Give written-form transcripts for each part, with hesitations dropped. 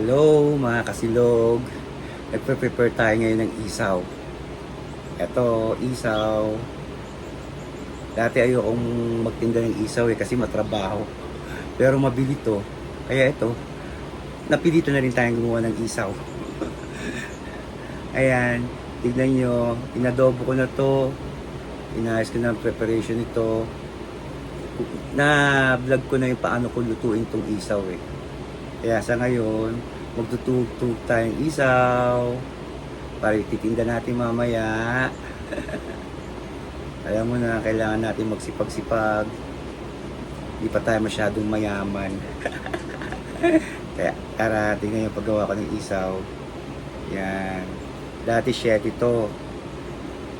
Hello mga kasilog. Nagpe-prepare tayo ngayon ng isaw. Ito, isaw. Dati ayokong magtinda ng isaw kasi matrabaho. Pero mabili to. Kaya ito, napilito na rin tayong gumawa ng isaw. Ayan, tignan nyo. Inadobo ko na to. Inayos ko na ang preparation nito. Na-vlog ko na yung paano ko lutuin tong isaw Kaya sa ngayon, magtutugtog tayong isaw para ititinda natin mamaya. Alam mo na, kailangan natin magsipag-sipag. Hindi pa tayo masyadong mayaman. Kaya, tara, tingnan yung paggawa ko ng isaw. Yan. Dati 7 ito.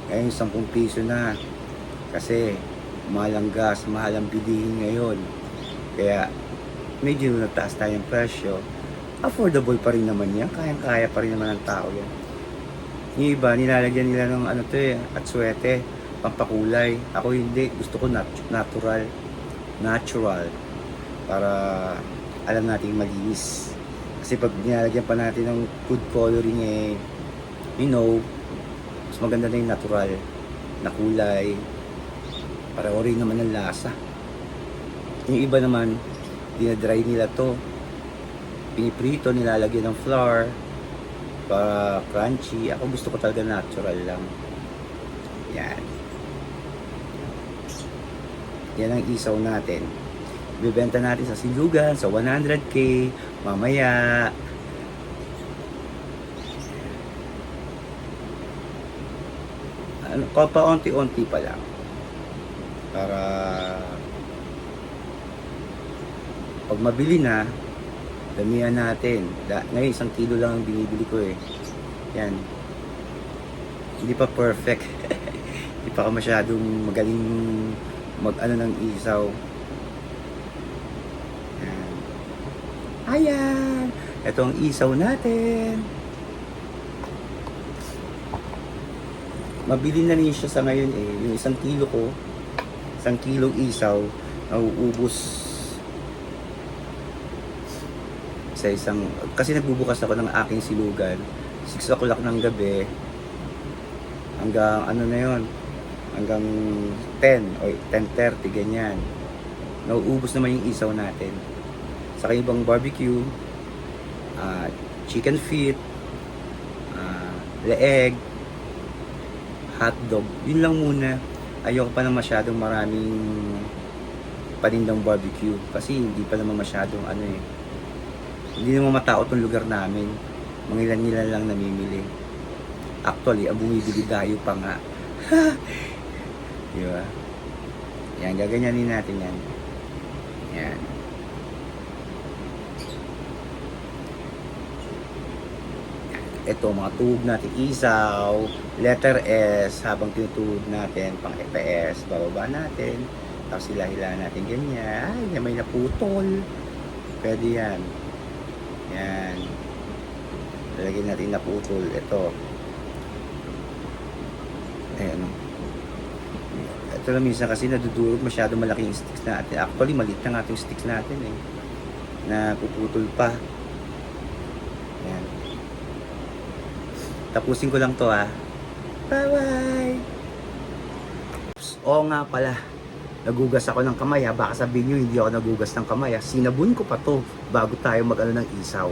Ngayon, 10 piso na. Kasi, mahal ang gas, mahal ang bilihin ngayon. Kaya, medyo nagtaas tayong presyo. Affordable pa rin naman yan. Kayang-kaya pa rin naman ng tao yan. Yung iba, nilalagyan nila ng atsuete, pampakulay. Ako hindi. Gusto ko natural. Natural. Para alam natin malinis. Kasi pag nilalagyan pa natin ng food coloring mas maganda na yung natural na kulay. Pareho rin naman ang lasa. Yung iba naman, dinadry nila to. Piniprito, nilalagyan ng flour para crunchy. Ako gusto ko talaga natural lang. Yan. Yan ang isaw natin. Bibenta natin sa silugan, sa 100k, mamaya. Paunti-unti pa lang. Para pag mabili na, damihan natin. Ngayon, 1 kilo lang ang binibili ko Yan. Hindi pa perfect. Hindi pa ako masyadong magaling mag-ano ng isaw. Yan. Ayan! Ito ang isaw natin. Mabili na rin siya sa ngayon Yung 1 kilo ko, 1 kilong isaw, nauubos sa kasi nagbubukas ako ng aking silugan 6 o'clock ng gabi hanggang hanggang 10 o 10:30 ganyan. Nauubos naman yung isaw natin. Sa ibang barbecue, chicken feet, leeg, hotdog, yun lang muna. Ayoko pa na masyadong maraming panindang barbecue kasi hindi pa naman masyadong hindi naman matao tong lugar namin. Mangilan-ngilan lang namimili. Actually, ang bumibili dayo pa nga. Diba? Yan, gaganyanin natin yan. Yan. Ito, mga tuhog natin. Isaw, letter S, habang tinutuhog natin, pang FPS, bababa natin. Tapos hila-hila natin ganyan. Ay, may naputol. Pwede yan. Yan. Lalagyan natin na putol. Ito. Ayan. Ito na minsan kasi nadudurog masyado malaki yung sticks natin. Actually, maliit na nga yung sticks natin na puputol pa. Yan. Tapusin ko lang to Bye-bye! Oo nga pala. Nagugas ako ng kamay Baka sabihin nyo hindi ako nagugas ng kamay Sinabon ko pa to bago tayo mag-ano ng isaw.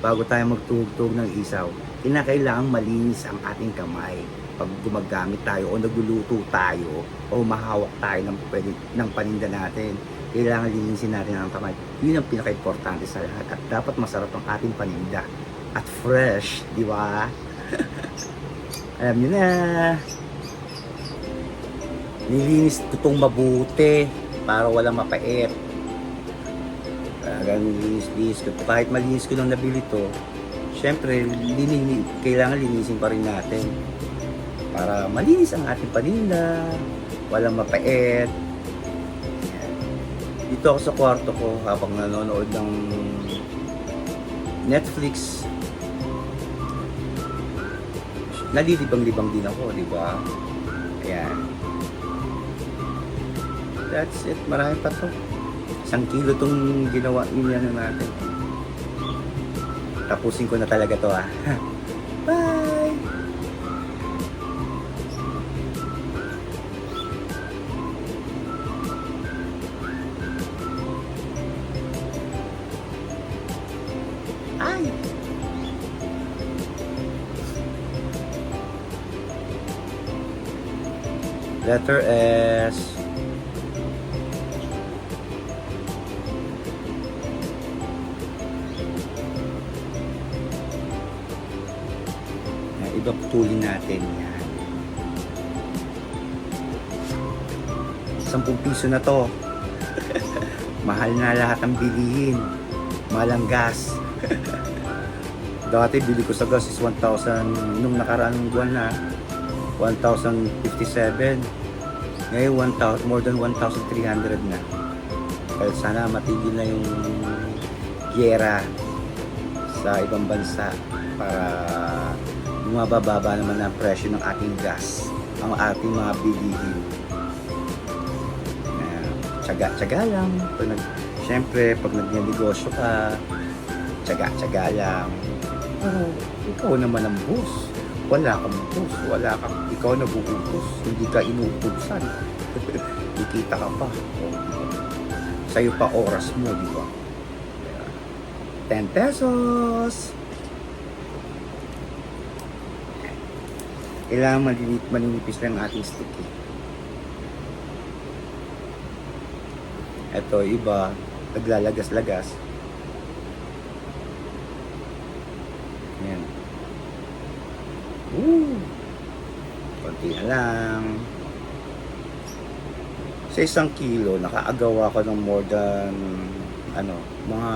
Bago tayo magtugtog ng isaw. Kinakailangang malinis ang ating kamay. Pag gumagamit tayo o nagluluto tayo o mahawak tayo ng paninda natin. Kailangan linisin natin ang kamay. Yun ang pinaka-importante sa lahat. At dapat masarap ang ating paninda. At fresh, di ba? Alam nyo na. Nilinis ko itong mabuti para walang mapait. Linis ko. Kahit malinis ko nung nabili to, syempre, kailangan linisin pa rin natin. Para malinis ang ating paninda, walang mapait. Dito ako sa kwarto ko habang nanonood ng Netflix. Nalilibang-libang din ako, di ba? Ayan. That's it. Marami pa to. 1 kilo tong ginawa natin. Tapusin ko na talaga to Bye! Ay! Letter S. Iba putulin natin yan. 10 piso na to. Mahal na lahat ang bilihin. Mahal ang gas. Dati bili ko sa gas is 1,000 nung nakaraang buwan na 1,057. Ngayon 1,000, more than 1,300 na. Kaya sana matigil na yung giyera sa ibang bansa para bumababa naman ang presyo ng ating gas, ang ating mga bilihin. Tsaga-tsaga lang. Siyempre, pag nagnegosyo ka, tsaga-tsaga lang. Pero ikaw naman ang boss. Wala kang boss. Ikaw nabuutos. Hindi ka inuutusan. Kikita ka pa. Sa'yo pa oras mo, di ba? 10 pesos. Kailangan maninipis lang ating stick Ito, iba, naglalagas-lagas. Ayan. Konti na lang. Sa 1 kilo, nakaagawa ko ng more than, mga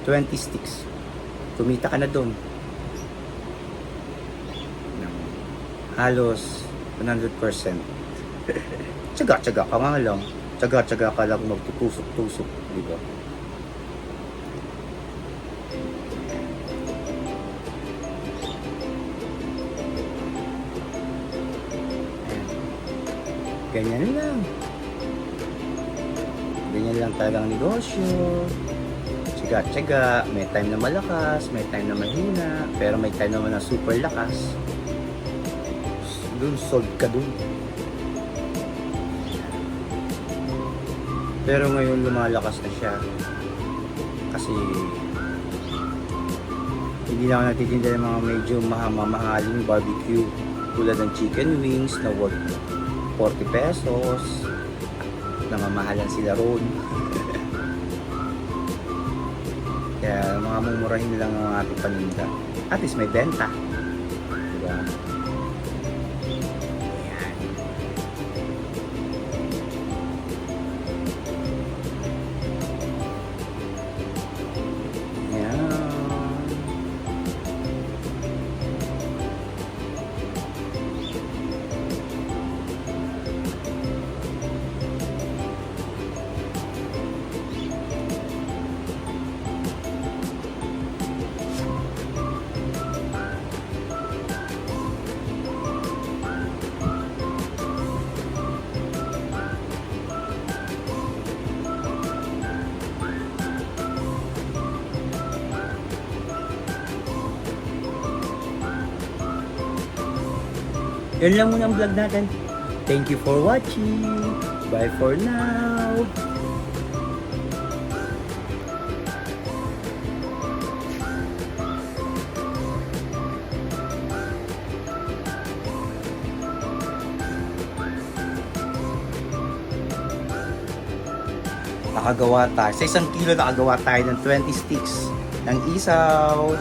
20 sticks. Kumita ka na doon. Halos 100%. Tsaga-tsaga ka nga lang. Tsaga-tsaga ka lang magtutusok-tusok, di ba? Ganyan lang. Ganyan lang talagang negosyo. Tsaga-tsaga. May time na malakas, may time na mahina, pero may time naman na super lakas. Dun, sold ka dun. Pero ngayon lumalakas na siya. Kasi hindi na ako natitinda ng mga medyo mamahaling barbecue. Tulad ng chicken wings na worth 40 pesos. Namamahalan sila roon. Kaya mga mumurahin lang ang ating paninda. At least may benta. Diba? Yan lang muna ang vlog natin. Thank you for watching. Bye for now. Nakagawa tayo. Sa 1 kilo nakagawa tayo ng 20 sticks ng isaw.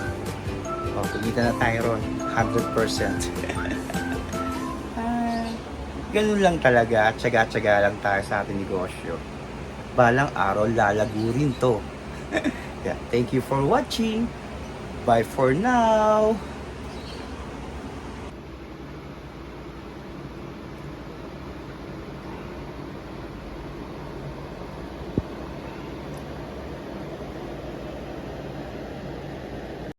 O, kumita na tayo ron. 100%. Ganun lang talaga, tsaga-tsaga lang tayo sa ating negosyo. Balang araw, lalago rin to. Yeah, thank you for watching. Bye for now.